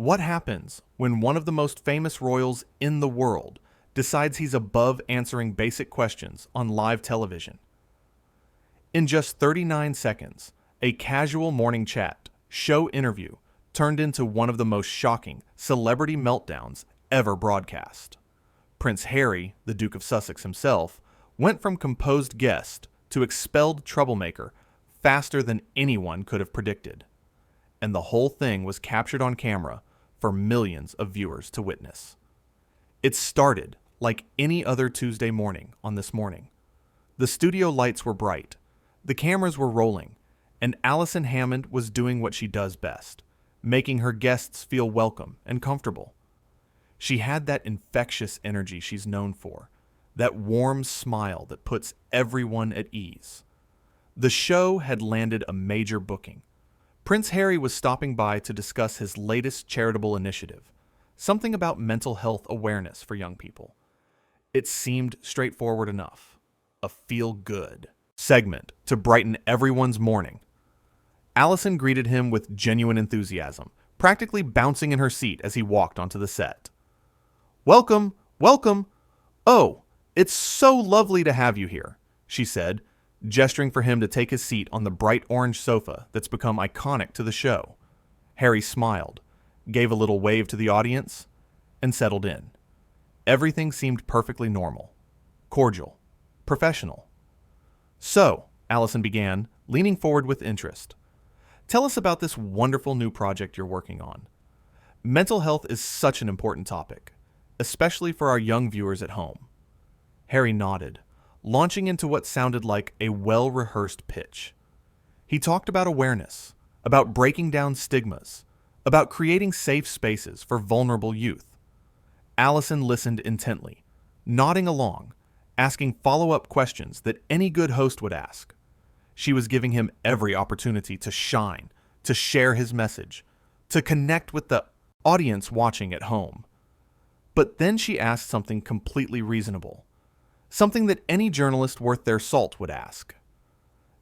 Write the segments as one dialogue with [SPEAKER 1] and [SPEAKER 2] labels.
[SPEAKER 1] What happens when one of the most famous royals in the world decides he's above answering basic questions on live television? In just 39 seconds, a casual morning chat, show interview turned into one of the most shocking celebrity meltdowns ever broadcast. Prince Harry, the Duke of Sussex himself, went from composed guest to expelled troublemaker faster than anyone could have predicted. And the whole thing was captured on camera for millions of viewers to witness. It started like any other Tuesday morning on This Morning. The studio lights were bright, the cameras were rolling, and Allison Hammond was doing what she does best, making her guests feel welcome and comfortable. She had that infectious energy she's known for, that warm smile that puts everyone at ease. The show had landed a major booking. Prince Harry was stopping by to discuss his latest charitable initiative, something about mental health awareness for young people. It seemed straightforward enough. A feel-good segment to brighten everyone's morning. Allison greeted him with genuine enthusiasm, practically bouncing in her seat as he walked onto the set. "Welcome, welcome. Oh, it's so lovely to have you here," she said, gesturing for him to take his seat on the bright orange sofa that's become iconic to the show. Harry smiled, gave a little wave to the audience, and settled in. Everything seemed perfectly normal, cordial, professional. "So," Allison began, leaning forward with interest, "tell us about this wonderful new project you're working on. Mental health is such an important topic, especially for our young viewers at home." Harry nodded, launching into what sounded like a well-rehearsed pitch. He talked about awareness, about breaking down stigmas, about creating safe spaces for vulnerable youth. Allison listened intently, nodding along, asking follow-up questions that any good host would ask. She was giving him every opportunity to shine, to share his message, to connect with the audience watching at home. But then she asked something completely reasonable, something that any journalist worth their salt would ask.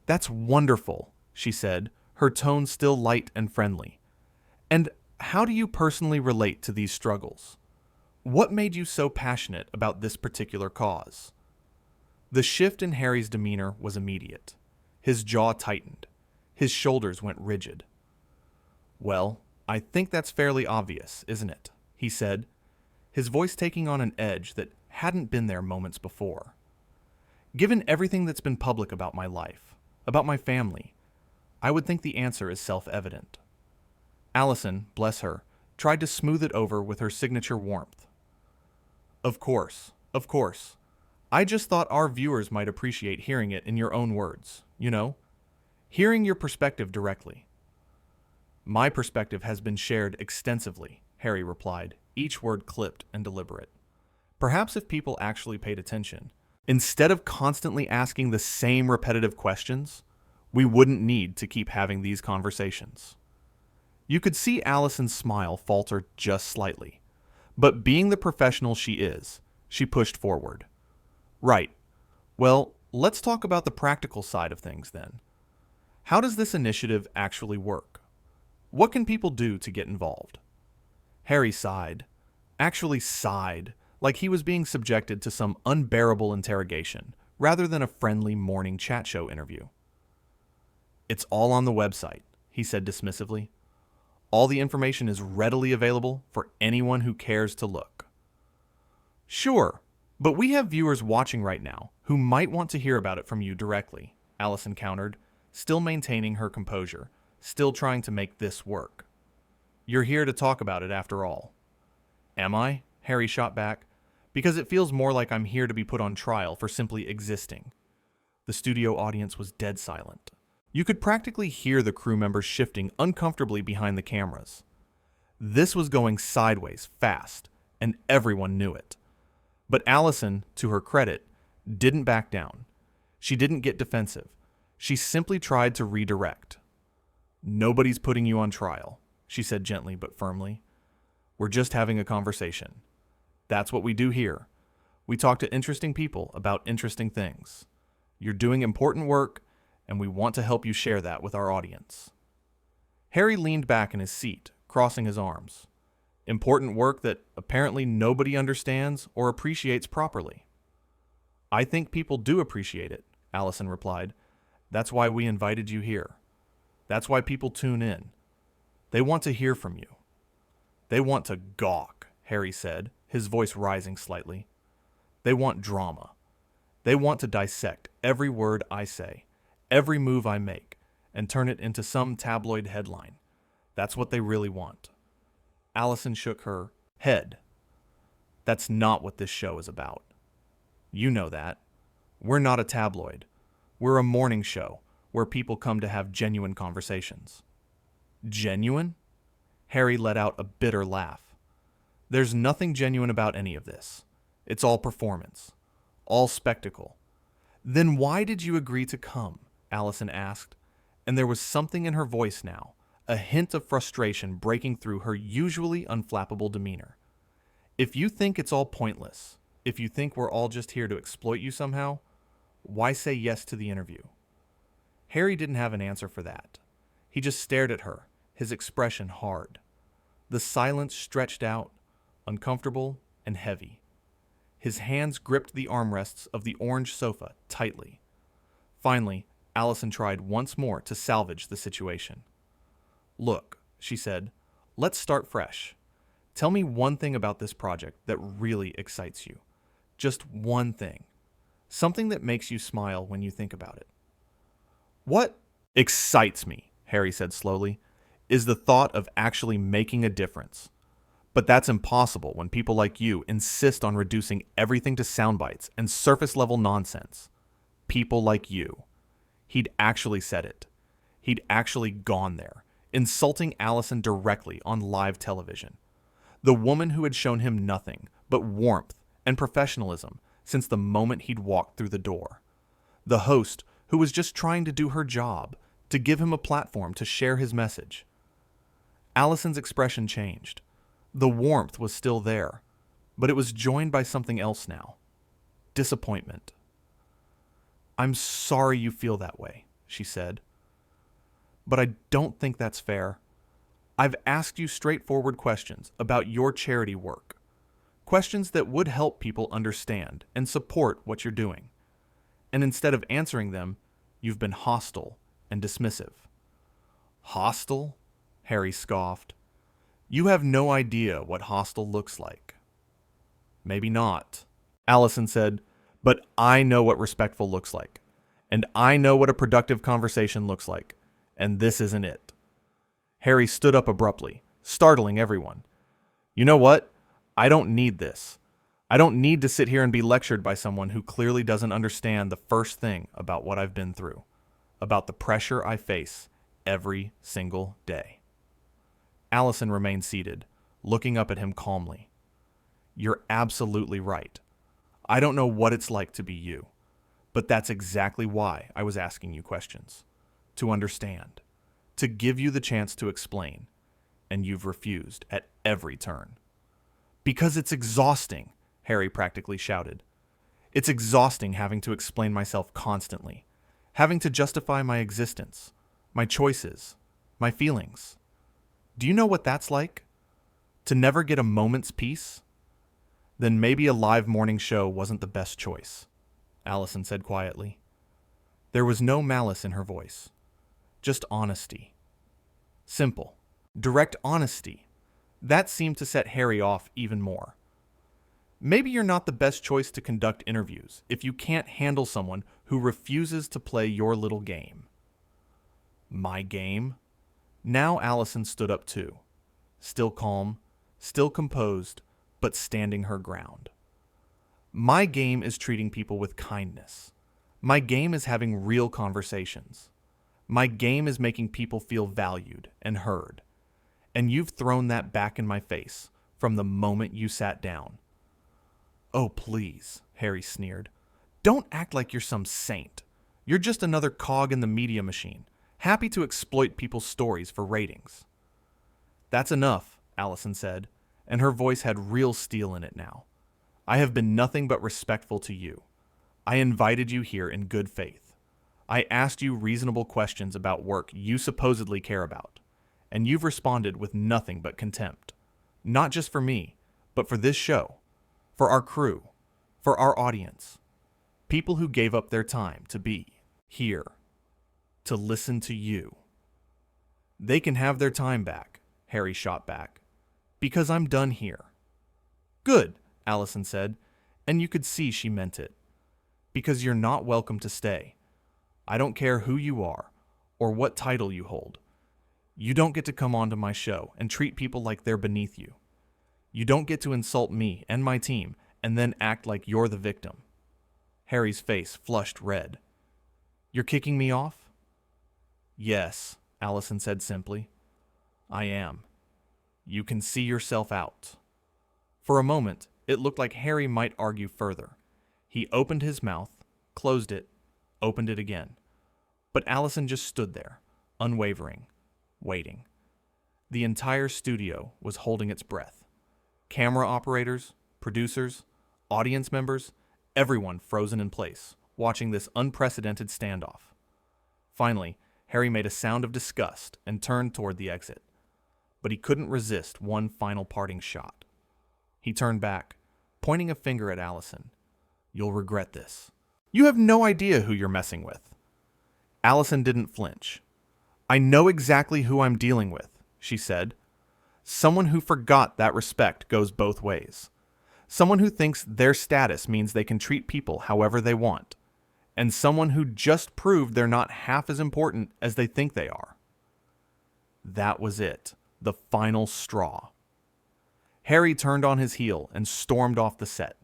[SPEAKER 1] "That's wonderful," she said, her tone still light and friendly. "And how do you personally relate to these struggles? What made you so passionate about this particular cause?" The shift in Harry's demeanor was immediate. His jaw tightened. His shoulders went rigid. "Well, I think that's fairly obvious, isn't it?" he said, his voice taking on an edge that hadn't been there moments before. "Given everything that's been public about my life, about my family, I would think the answer is self-evident." Allison, bless her, tried to smooth it over with her signature warmth. Of course. I just thought our viewers might appreciate hearing it in your own words, hearing your perspective directly." "My perspective has been shared extensively," Harry replied, each word clipped and deliberate. Perhaps if people actually paid attention, instead of constantly asking the same repetitive questions, we wouldn't need to keep having these conversations. You could see Allison's smile falter just slightly, but being the professional she is, she pushed forward. "Right. Well, let's talk about the practical side of things then. How does this initiative actually work? What can people do to get involved?" Harry sighed, like he was being subjected to some unbearable interrogation, rather than a friendly morning chat show interview. "It's all on the website," he said dismissively. "All the information is readily available for anyone who cares to look." "Sure, but we have viewers watching right now who might want to hear about it from you directly," Allison countered, still maintaining her composure, still trying to make this work. "You're here to talk about it after all." "Am I?" Harry shot back. "Because it feels more like I'm here to be put on trial for simply existing." The studio audience was dead silent. You could practically hear the crew members shifting uncomfortably behind the cameras. This was going sideways fast, and everyone knew it. But Allison, to her credit, didn't back down. She didn't get defensive. She simply tried to redirect. "Nobody's putting you on trial," she said gently but firmly. "We're just having a conversation. That's what we do here. We talk to interesting people about interesting things. You're doing important work, and we want to help you share that with our audience." Harry leaned back in his seat, crossing his arms. Important work that apparently nobody understands or appreciates properly. I think people do appreciate it, Allison replied. That's why we invited you here. That's why people tune in. They want to hear from you. They want to gawk, Harry said, his voice rising slightly. They want drama. They want to dissect every word I say, every move I make, and turn it into some tabloid headline. That's what they really want. Allison shook her head. That's not what this show is about. You know that. We're not a tabloid. We're a morning show where people come to have genuine conversations. Genuine? Harry let out a bitter laugh. There's nothing genuine about any of this. It's all performance. All spectacle. Then why did you agree to come? Allison asked, and there was something in her voice now, a hint of frustration breaking through her usually unflappable demeanor. If you think it's all pointless, if you think we're all just here to exploit you somehow, why say yes to the interview? Harry didn't have an answer for that. He just stared at her, his expression hard. The silence stretched out, uncomfortable and heavy. His hands gripped the armrests of the orange sofa tightly. Finally, Allison tried once more to salvage the situation. Look, she said, let's start fresh. Tell me one thing about this project that really excites you. Just one thing. Something that makes you smile when you think about it. What excites me, Harry said slowly, is the thought of actually making a difference. But that's impossible when people like you insist on reducing everything to sound bites and surface-level nonsense. People like you. He'd actually said it. He'd actually gone there, insulting Allison directly on live television. The woman who had shown him nothing but warmth and professionalism since the moment he'd walked through the door. The host who was just trying to do her job, to give him a platform to share his message. Allison's expression changed. The warmth was still there, but it was joined by something else now. Disappointment. I'm sorry you feel that way, she said. But I don't think that's fair. I've asked you straightforward questions about your charity work. Questions that would help people understand and support what you're doing. And instead of answering them, you've been hostile and dismissive. Hostile? Harry scoffed. You have no idea what hostile looks like. Maybe not, Allison said, but I know what respectful looks like. And I know what a productive conversation looks like. And this isn't it. Harry stood up abruptly, startling everyone. You know what? I don't need this. I don't need to sit here and be lectured by someone who clearly doesn't understand the first thing about what I've been through, about the pressure I face every single day. Allison remained seated, looking up at him calmly. You're absolutely right. I don't know what it's like to be you, but that's exactly why I was asking you questions. To understand, to give you the chance to explain, and you've refused at every turn. Because it's exhausting, Harry practically shouted. It's exhausting having to explain myself constantly, having to justify my existence, my choices, my feelings. Do you know what that's like? To never get a moment's peace? Then maybe a live morning show wasn't the best choice, Allison said quietly. There was no malice in her voice, just honesty. Simple, direct honesty. That seemed to set Harry off even more. Maybe you're not the best choice to conduct interviews if you can't handle someone who refuses to play your little game. My game? Now Allison stood up too, still calm, still composed, but standing her ground. My game is treating people with kindness. My game is having real conversations. My game is making people feel valued and heard. And you've thrown that back in my face from the moment you sat down. Oh, please, Harry sneered. Don't act like you're some saint. You're just another cog in the media machine, happy to exploit people's stories for ratings. That's enough, Allison said, and her voice had real steel in it now. I have been nothing but respectful to you. I invited you here in good faith. I asked you reasonable questions about work you supposedly care about, and you've responded with nothing but contempt. Not just for me, but for this show, for our crew, for our audience. People who gave up their time to be here, to listen to you. They can have their time back, Harry shot back, because I'm done here. Good, Allison said, and you could see she meant it. Because you're not welcome to stay. I don't care who you are, or what title you hold. You don't get to come onto my show and treat people like they're beneath you. You don't get to insult me and my team and then act like you're the victim. Harry's face flushed red. You're kicking me off? Yes, Allison said simply. I am. You can see yourself out. For a moment, it looked like Harry might argue further. He opened his mouth, closed it, opened it again. But Allison just stood there, unwavering, waiting. The entire studio was holding its breath. Camera operators, producers, audience members, everyone frozen in place, watching this unprecedented standoff. Finally, Harry made a sound of disgust and turned toward the exit. But he couldn't resist one final parting shot. He turned back, pointing a finger at Allison. You'll regret this. You have no idea who you're messing with. Allison didn't flinch. I know exactly who I'm dealing with, she said. Someone who forgot that respect goes both ways. Someone who thinks their status means they can treat people however they want. And someone who just proved they're not half as important as they think they are. That was it, the final straw. Harry turned on his heel and stormed off the set,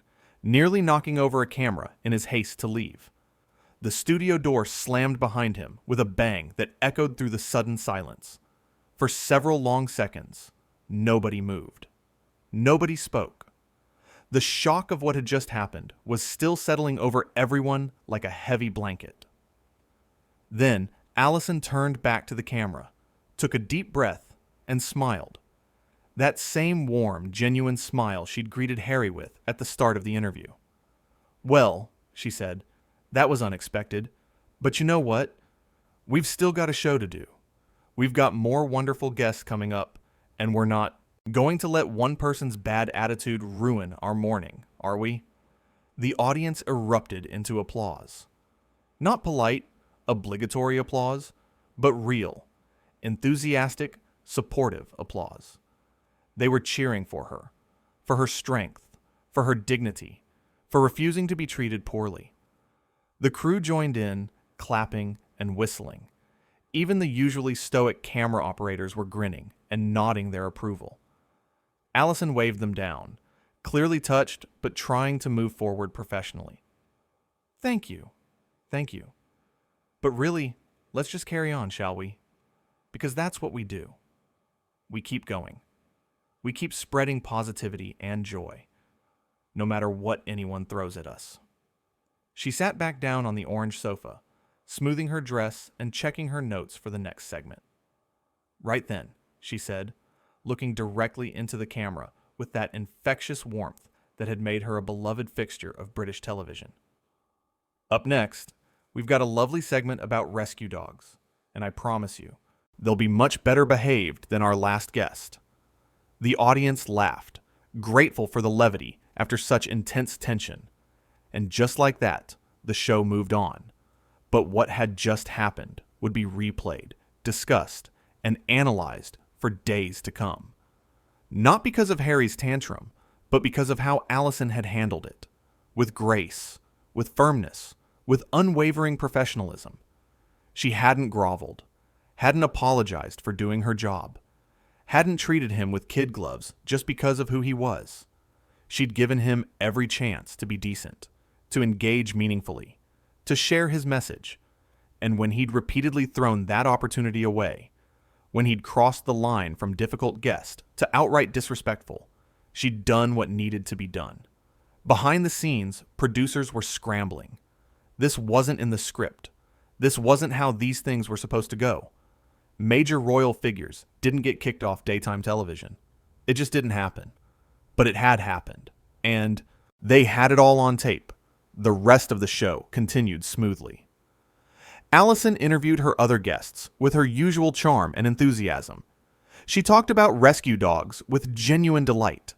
[SPEAKER 1] nearly knocking over a camera in his haste to leave. The studio door slammed behind him with a bang that echoed through the sudden silence. For several long seconds, nobody moved. Nobody spoke. The shock of what had just happened was still settling over everyone like a heavy blanket. Then, Allison turned back to the camera, took a deep breath, and smiled. That same warm, genuine smile she'd greeted Harry with at the start of the interview. Well, she said, that was unexpected. But you know what? We've still got a show to do. We've got more wonderful guests coming up, and we're not going to let one person's bad attitude ruin our morning, are we? The audience erupted into applause. Not polite, obligatory applause, but real, enthusiastic, supportive applause. They were cheering for her strength, for her dignity, for refusing to be treated poorly. The crew joined in, clapping and whistling. Even the usually stoic camera operators were grinning and nodding their approval. Allison waved them down, clearly touched but trying to move forward professionally. Thank you. But really, let's just carry on, shall we? Because that's what we do. We keep going. We keep spreading positivity and joy, no matter what anyone throws at us. She sat back down on the orange sofa, smoothing her dress and checking her notes for the next segment. Right then, she said, looking directly into the camera with that infectious warmth that had made her a beloved fixture of British television. Up next, we've got a lovely segment about rescue dogs, and I promise you, they'll be much better behaved than our last guest. The audience laughed, grateful for the levity after such intense tension. And just like that, the show moved on. But what had just happened would be replayed, discussed, and analyzed for days to come. Not because of Harry's tantrum, but because of how Allison had handled it. With grace, with firmness, with unwavering professionalism. She hadn't groveled, hadn't apologized for doing her job, hadn't treated him with kid gloves just because of who he was. She'd given him every chance to be decent, to engage meaningfully, to share his message. And when he'd repeatedly thrown that opportunity away, when he'd crossed the line from difficult guest to outright disrespectful, she'd done what needed to be done. Behind the scenes, producers were scrambling. This wasn't in the script. This wasn't how these things were supposed to go. Major royal figures didn't get kicked off daytime television. It just didn't happen. But it had happened. And they had it all on tape. The rest of the show continued smoothly. Allison interviewed her other guests with her usual charm and enthusiasm. She talked about rescue dogs with genuine delight.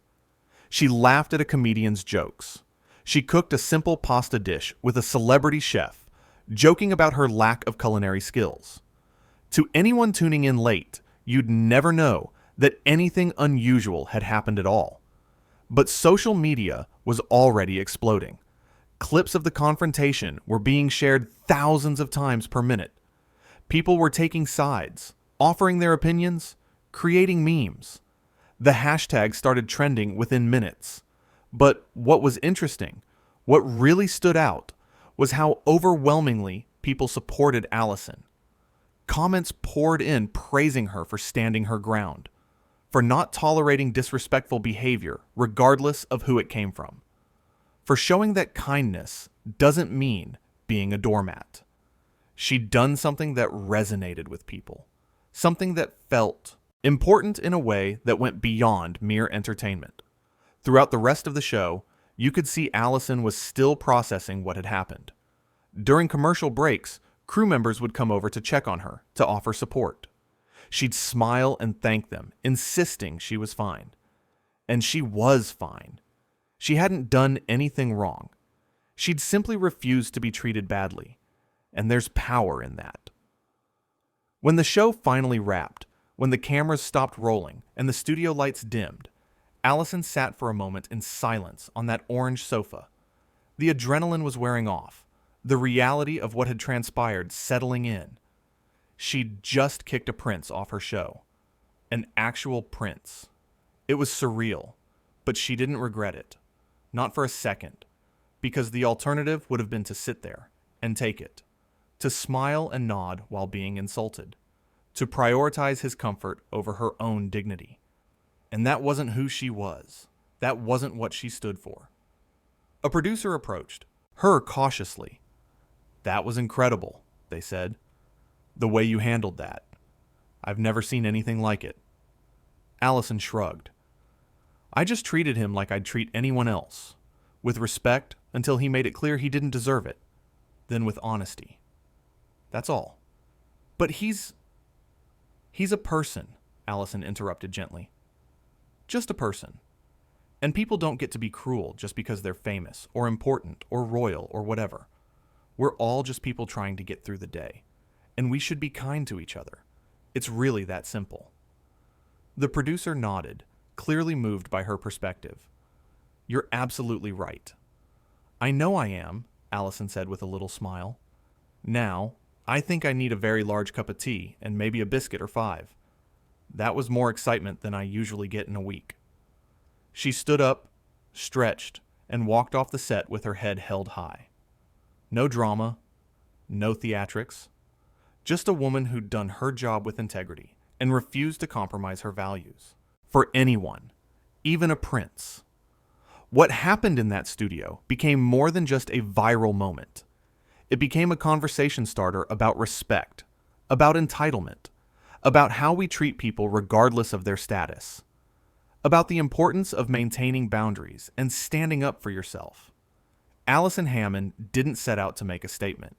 [SPEAKER 1] She laughed at a comedian's jokes. She cooked a simple pasta dish with a celebrity chef, joking about her lack of culinary skills. To anyone tuning in late, you'd never know that anything unusual had happened at all. But social media was already exploding. Clips of the confrontation were being shared thousands of times per minute. People were taking sides, offering their opinions, creating memes. The hashtag started trending within minutes. But what was interesting, what really stood out, was how overwhelmingly people supported Allison. Comments poured in praising her for standing her ground, for not tolerating disrespectful behavior regardless of who it came from, for showing that kindness doesn't mean being a doormat. She'd done something that resonated with people, something that felt important in a way that went beyond mere entertainment. Throughout the rest of the show, you could see Allison was still processing what had happened. During commercial breaks, crew members would come over to check on her, to offer support. She'd smile and thank them, insisting she was fine. And she was fine. She hadn't done anything wrong. She'd simply refused to be treated badly. And there's power in that. When the show finally wrapped, when the cameras stopped rolling and the studio lights dimmed, Allison sat for a moment in silence on that orange sofa. The adrenaline was wearing off, the reality of what had transpired settling in. She'd just kicked a prince off her show. An actual prince. It was surreal, but she didn't regret it. Not for a second, because the alternative would have been to sit there and take it, to smile and nod while being insulted, to prioritize his comfort over her own dignity. And that wasn't who she was. That wasn't what she stood for. A producer approached, her cautiously. "That was incredible," they said. "The way you handled that. I've never seen anything like it." Allison shrugged. "I just treated him like I'd treat anyone else, with respect until he made it clear he didn't deserve it, then with honesty. That's all." "But he's a person," Allison interrupted gently. "Just a person. And people don't get to be cruel just because they're famous, or important, or royal, or whatever. We're all just people trying to get through the day. And we should be kind to each other. It's really that simple." The producer nodded, clearly moved by her perspective. "You're absolutely right." "I know I am," Allison said with a little smile. "Now, I think I need a very large cup of tea and maybe a biscuit or 5. That was more excitement than I usually get in a week." She stood up, stretched, and walked off the set with her head held high. No drama, no theatrics, just a woman who'd done her job with integrity and refused to compromise her values. For anyone, even a prince. What happened in that studio became more than just a viral moment. It became a conversation starter about respect, about entitlement, about how we treat people regardless of their status, about the importance of maintaining boundaries and standing up for yourself. Allison Hammond didn't set out to make a statement.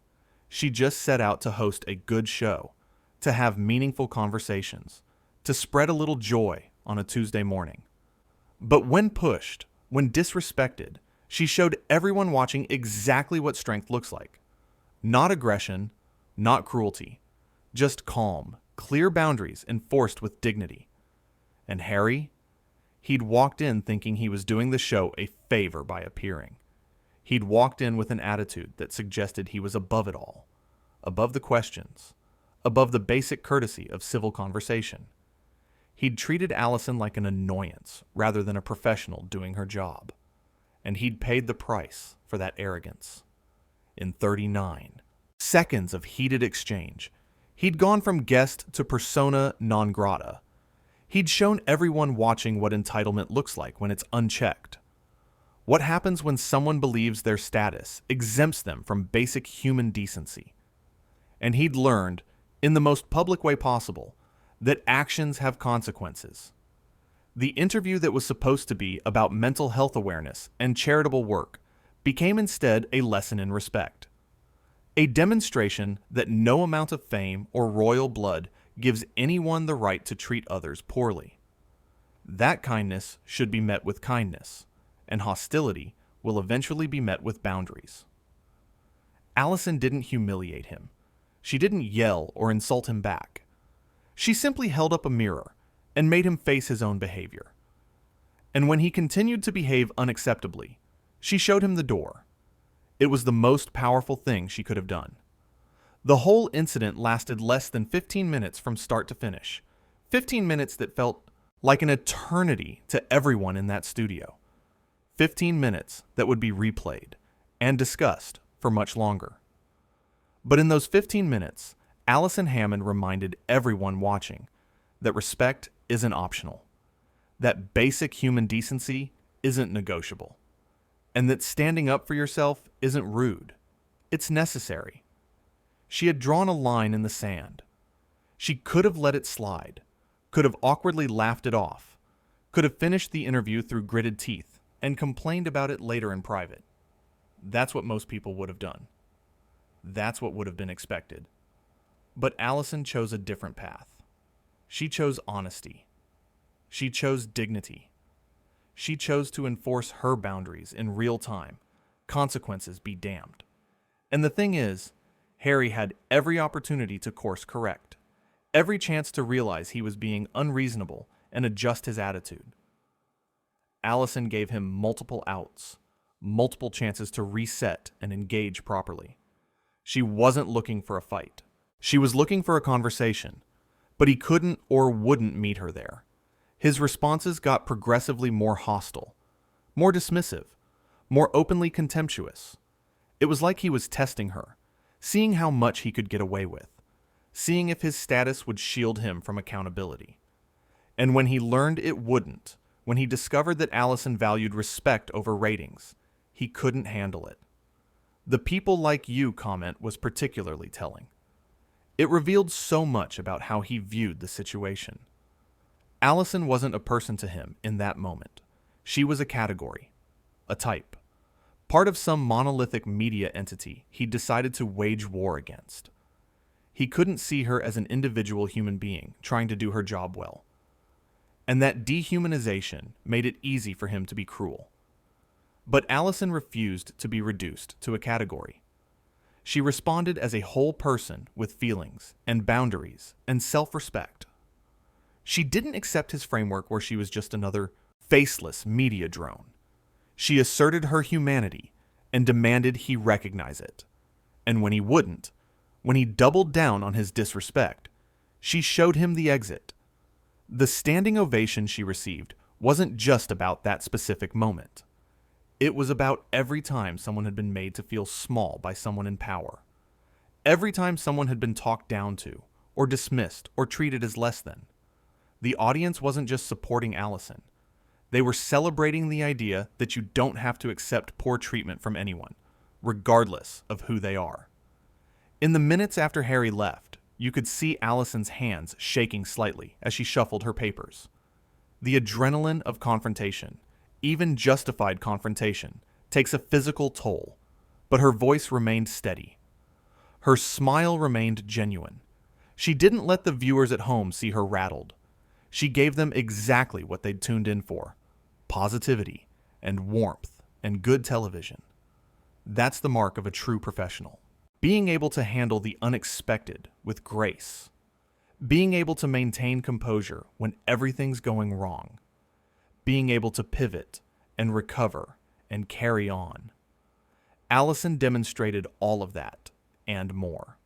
[SPEAKER 1] She just set out to host a good show, to have meaningful conversations, to spread a little joy on a Tuesday morning. But when pushed, when disrespected, she showed everyone watching exactly what strength looks like. Not aggression, not cruelty, just calm, clear boundaries enforced with dignity. And Harry? He'd walked in thinking he was doing the show a favor by appearing. He'd walked in with an attitude that suggested he was above it all, above the questions, above the basic courtesy of civil conversation. He'd treated Allison like an annoyance rather than a professional doing her job. And he'd paid the price for that arrogance. In 39 seconds of heated exchange, he'd gone from guest to persona non grata. He'd shown everyone watching what entitlement looks like when it's unchecked. What happens when someone believes their status exempts them from basic human decency? And he'd learned, in the most public way possible, that actions have consequences. The interview that was supposed to be about mental health awareness and charitable work became instead a lesson in respect. A demonstration that no amount of fame or royal blood gives anyone the right to treat others poorly. That kindness should be met with kindness, and hostility will eventually be met with boundaries. Allison didn't humiliate him. She didn't yell or insult him back. She simply held up a mirror and made him face his own behavior. And when he continued to behave unacceptably, she showed him the door. It was the most powerful thing she could have done. The whole incident lasted less than 15 minutes from start to finish. 15 minutes that felt like an eternity to everyone in that studio. 15 minutes that would be replayed and discussed for much longer. But in those 15 minutes, Allison Hammond reminded everyone watching that respect isn't optional, that basic human decency isn't negotiable, and that standing up for yourself isn't rude. It's necessary. She had drawn a line in the sand. She could have let it slide, could have awkwardly laughed it off, could have finished the interview through gritted teeth and complained about it later in private. That's what most people would have done. That's what would have been expected. But Allison chose a different path. She chose honesty. She chose dignity. She chose to enforce her boundaries in real time. Consequences be damned. And the thing is, Harry had every opportunity to course correct, every chance to realize he was being unreasonable and adjust his attitude. Allison gave him multiple outs, multiple chances to reset and engage properly. She wasn't looking for a fight. She was looking for a conversation, but he couldn't or wouldn't meet her there. His responses got progressively more hostile, more dismissive, more openly contemptuous. It was like he was testing her, seeing how much he could get away with, seeing if his status would shield him from accountability. And when he learned it wouldn't, when he discovered that Allison valued respect over ratings, he couldn't handle it. The "people like you" comment was particularly telling. It revealed so much about how he viewed the situation. Allison wasn't a person to him in that moment. She was a category, a type, part of some monolithic media entity he decided to wage war against. He couldn't see her as an individual human being trying to do her job well. And that dehumanization made it easy for him to be cruel. But Allison refused to be reduced to a category. She responded as a whole person with feelings and boundaries and self-respect. She didn't accept his framework where she was just another faceless media drone. She asserted her humanity and demanded he recognize it. And when he wouldn't, when he doubled down on his disrespect, she showed him the exit. The standing ovation she received wasn't just about that specific moment. It was about every time someone had been made to feel small by someone in power. Every time someone had been talked down to, or dismissed, or treated as less than. The audience wasn't just supporting Allison. They were celebrating the idea that you don't have to accept poor treatment from anyone, regardless of who they are. In the minutes after Harry left, you could see Allison's hands shaking slightly as she shuffled her papers. The adrenaline of confrontation, even justified confrontation, takes a physical toll, but her voice remained steady. Her smile remained genuine. She didn't let the viewers at home see her rattled. She gave them exactly what they'd tuned in for: positivity and warmth and good television. That's the mark of a true professional. Being able to handle the unexpected with grace. Being able to maintain composure when everything's going wrong. Being able to pivot and recover and carry on. Allison demonstrated all of that and more.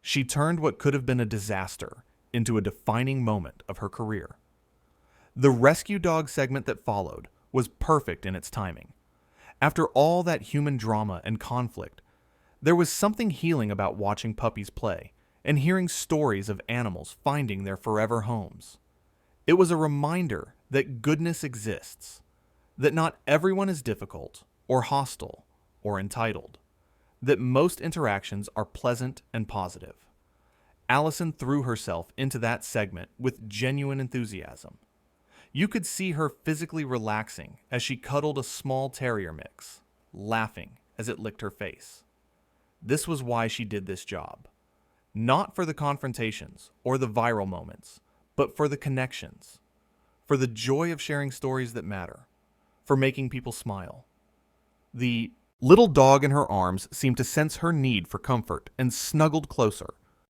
[SPEAKER 1] She turned what could have been a disaster into a defining moment of her career. The rescue dog segment that followed was perfect in its timing. After all that human drama and conflict, there was something healing about watching puppies play and hearing stories of animals finding their forever homes. It was a reminder that goodness exists, that not everyone is difficult or hostile or entitled, that most interactions are pleasant and positive. Allison threw herself into that segment with genuine enthusiasm. You could see her physically relaxing as she cuddled a small terrier mix, laughing as it licked her face. This was why she did this job. Not for the confrontations or the viral moments, but for the connections, for the joy of sharing stories that matter, for making people smile. The little dog in her arms seemed to sense her need for comfort and snuggled closer,